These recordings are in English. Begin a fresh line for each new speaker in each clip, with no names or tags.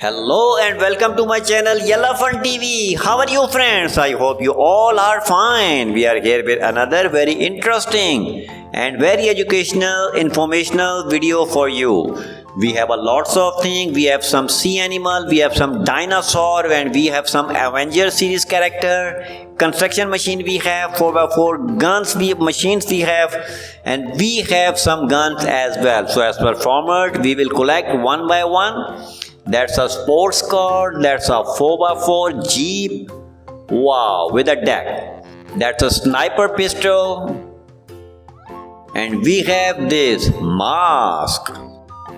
Hello and welcome to my channel Yalla Fun TV. How are you friends? I hope you all are fine. We are here with another very interesting and very educational, informational video for you. We have a lots of things. We have some sea animal, we have some dinosaur, and we have some Avengers series character. Construction machine we have, 4x4 guns machines we have, and we have some guns as well. So as per format, we will collect one by one. That's a sports car, that's a 4x4 Jeep, wow, with a deck. That's a sniper pistol. And we have this mask.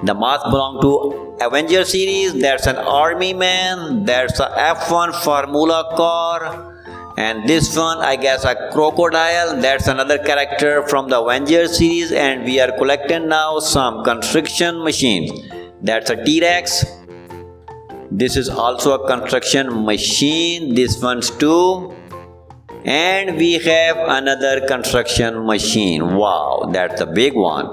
The mask belongs to Avenger series. That's an army man. That's a F1 Formula car. And this one, I guess, a crocodile. That's another character from the Avengers series. And we are collecting now some construction machines. That's a T-Rex. This is also a construction machine. This one's too. And we have another construction machine. Wow, that's a big one.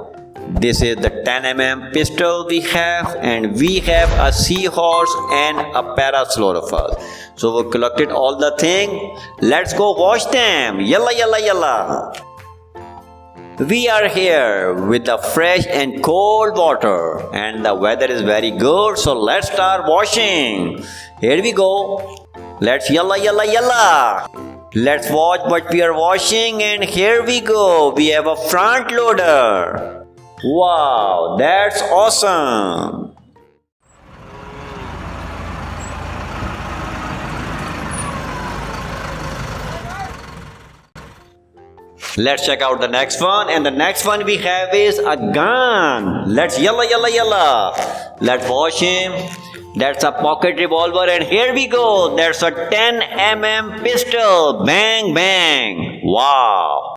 This is the 10mm pistol we have, and we have a seahorse and a parasaurolophus. So we collected all the thing. Let's go watch them. Yalla yalla yalla. We are here with the fresh and cold water, and the weather is very good, so let's start washing. Here we go. Let's yalla yalla yalla. Let's watch what we are washing, and here we go. We have a front loader. Wow, that's awesome. Let's check out the next one, and the next one we have is a gun. Let's yalla yalla yalla. Let's wash him. That's a pocket revolver, and here we go. That's a 10mm pistol. Bang bang. Wow.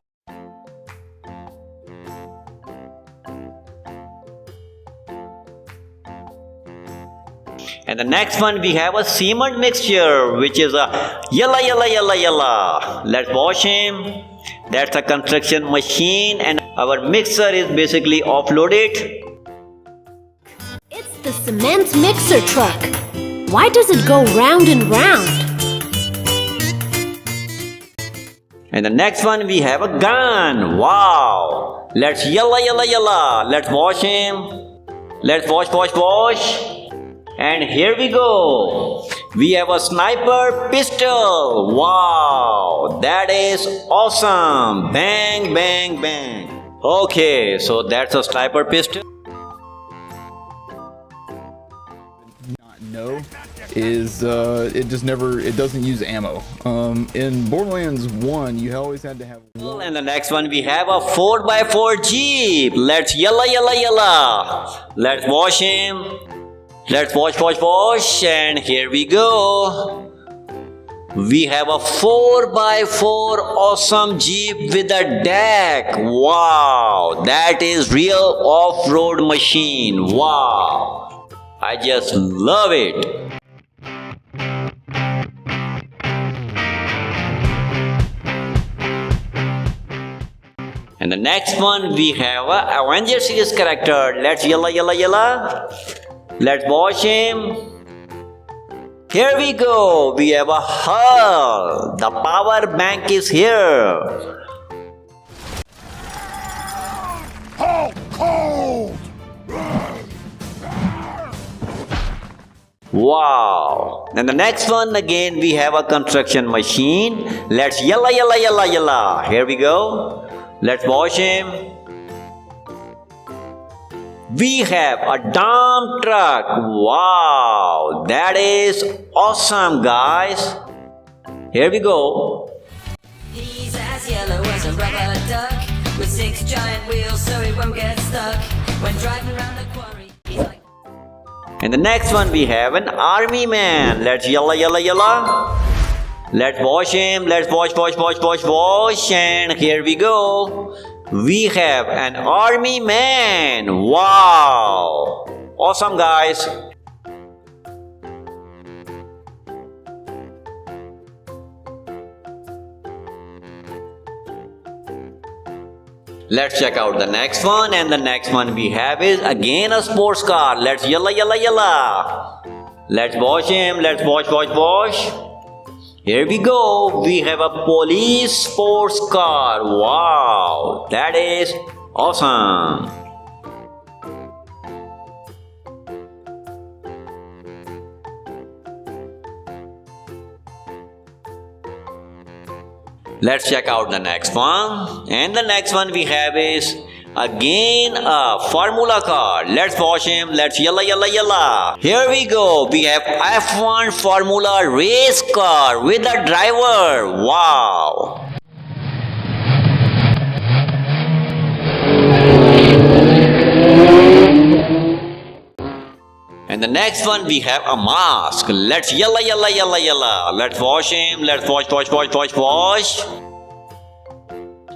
And the next one we have a cement mixture, which is a yalla yalla yalla yalla. Let's wash him. That's a construction machine, and our mixer is basically offloaded.
It's the cement mixer truck. Why does it go round and round?
And the next one we have a gun. Wow. Let's yalla yalla yalla. Let's wash him. Let's wash. And here we go. We have a sniper pistol. Wow, that is awesome. Bang, bang, bang. Okay, so that's a sniper pistol.
Not know is it doesn't use ammo. In Borderlands 1, you always had to have one.
And the next one we have a 4x4 Jeep. Let's yalla yalla yalla. Let's wash him. Let's wash, and here we go. We have a 4x4 awesome Jeep with a deck. Wow, that is real off-road machine. Wow, I just love it. And the next one we have a Avenger series character. Let's yalla yalla yalla. Let's wash him. Here we go. We have a hull. The power bank is here.
How cold!
Wow. And the next one again we have a construction machine. Let's yalla yalla yalla yalla. Here we go. Let's wash him. We have a dump truck. Wow, that is awesome, guys. Here we go.
He's as yellow as a rubber duck with 6 giant wheels so he won't get stuck when driving around the quarry. He's like...
And the next one we have an army man. Let's yalla yalla yalla. Let's wash him. Let's wash, and here we go. We have an army man. Wow, awesome, guys. Let's check out the next one, and the next one we have is again a sports car. Let's yalla yalla yalla. Let's watch him. Let's watch. Here we go. We have a police sports car. Wow, that is awesome. Let's check out the next one. And the next one we have is again a formula car. Let's watch him. Let's yalla. Here we go. We have F1 formula race car with a driver. Wow. And the next one we have a mask. Let's yalla. Let's watch him. Let's watch.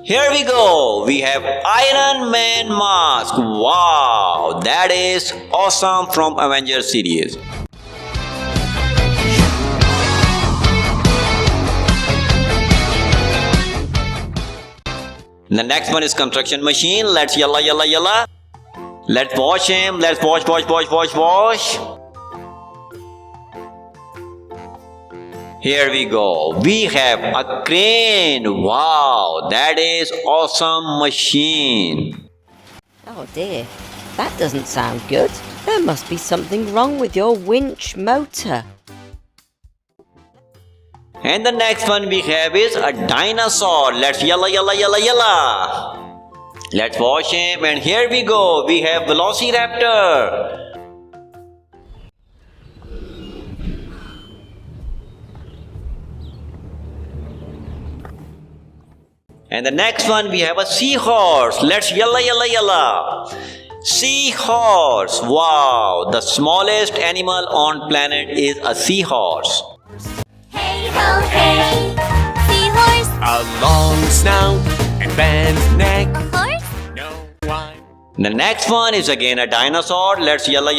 Here we go. We have Iron Man mask. Wow, that is awesome from Avengers series. The next one is construction machine. Let's yalla. Let's watch him. Let's watch. Here we go. We have a crane. Wow, that is awesome machine.
Oh dear, that doesn't sound good. There must be something wrong with your winch motor.
And the next one we have is a dinosaur. Let's yalla. Let's watch him. And here we go. We have Velociraptor. And the next one we have a seahorse. Let's yalla. Seahorse. Wow, the smallest animal on planet is a seahorse.
Hey ho hey, seahorse.
A long snout and bent neck.
Horse.
No why.
The next one is again a dinosaur. Let's yalla.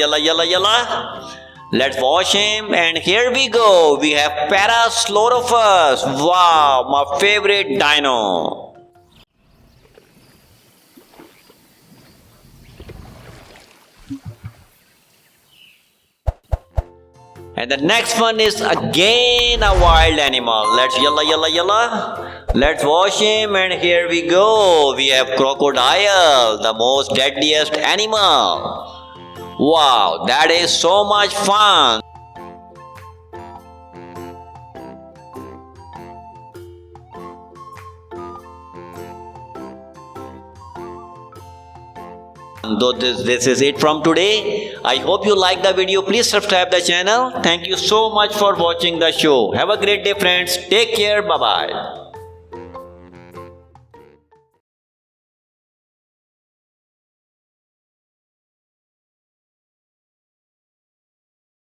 Let's watch him. And here we go. We have Parasaurolophus. Wow, my favorite dino. And the next one is again a wild animal. Let's yalla. Let's watch him. And here we go. We have crocodile, the most deadliest animal. Wow, that is so much fun. So this is it from today. I hope you like the video. Please subscribe the channel. Thank you so much for watching the show. Have a great day, friends. Take care. Bye-bye.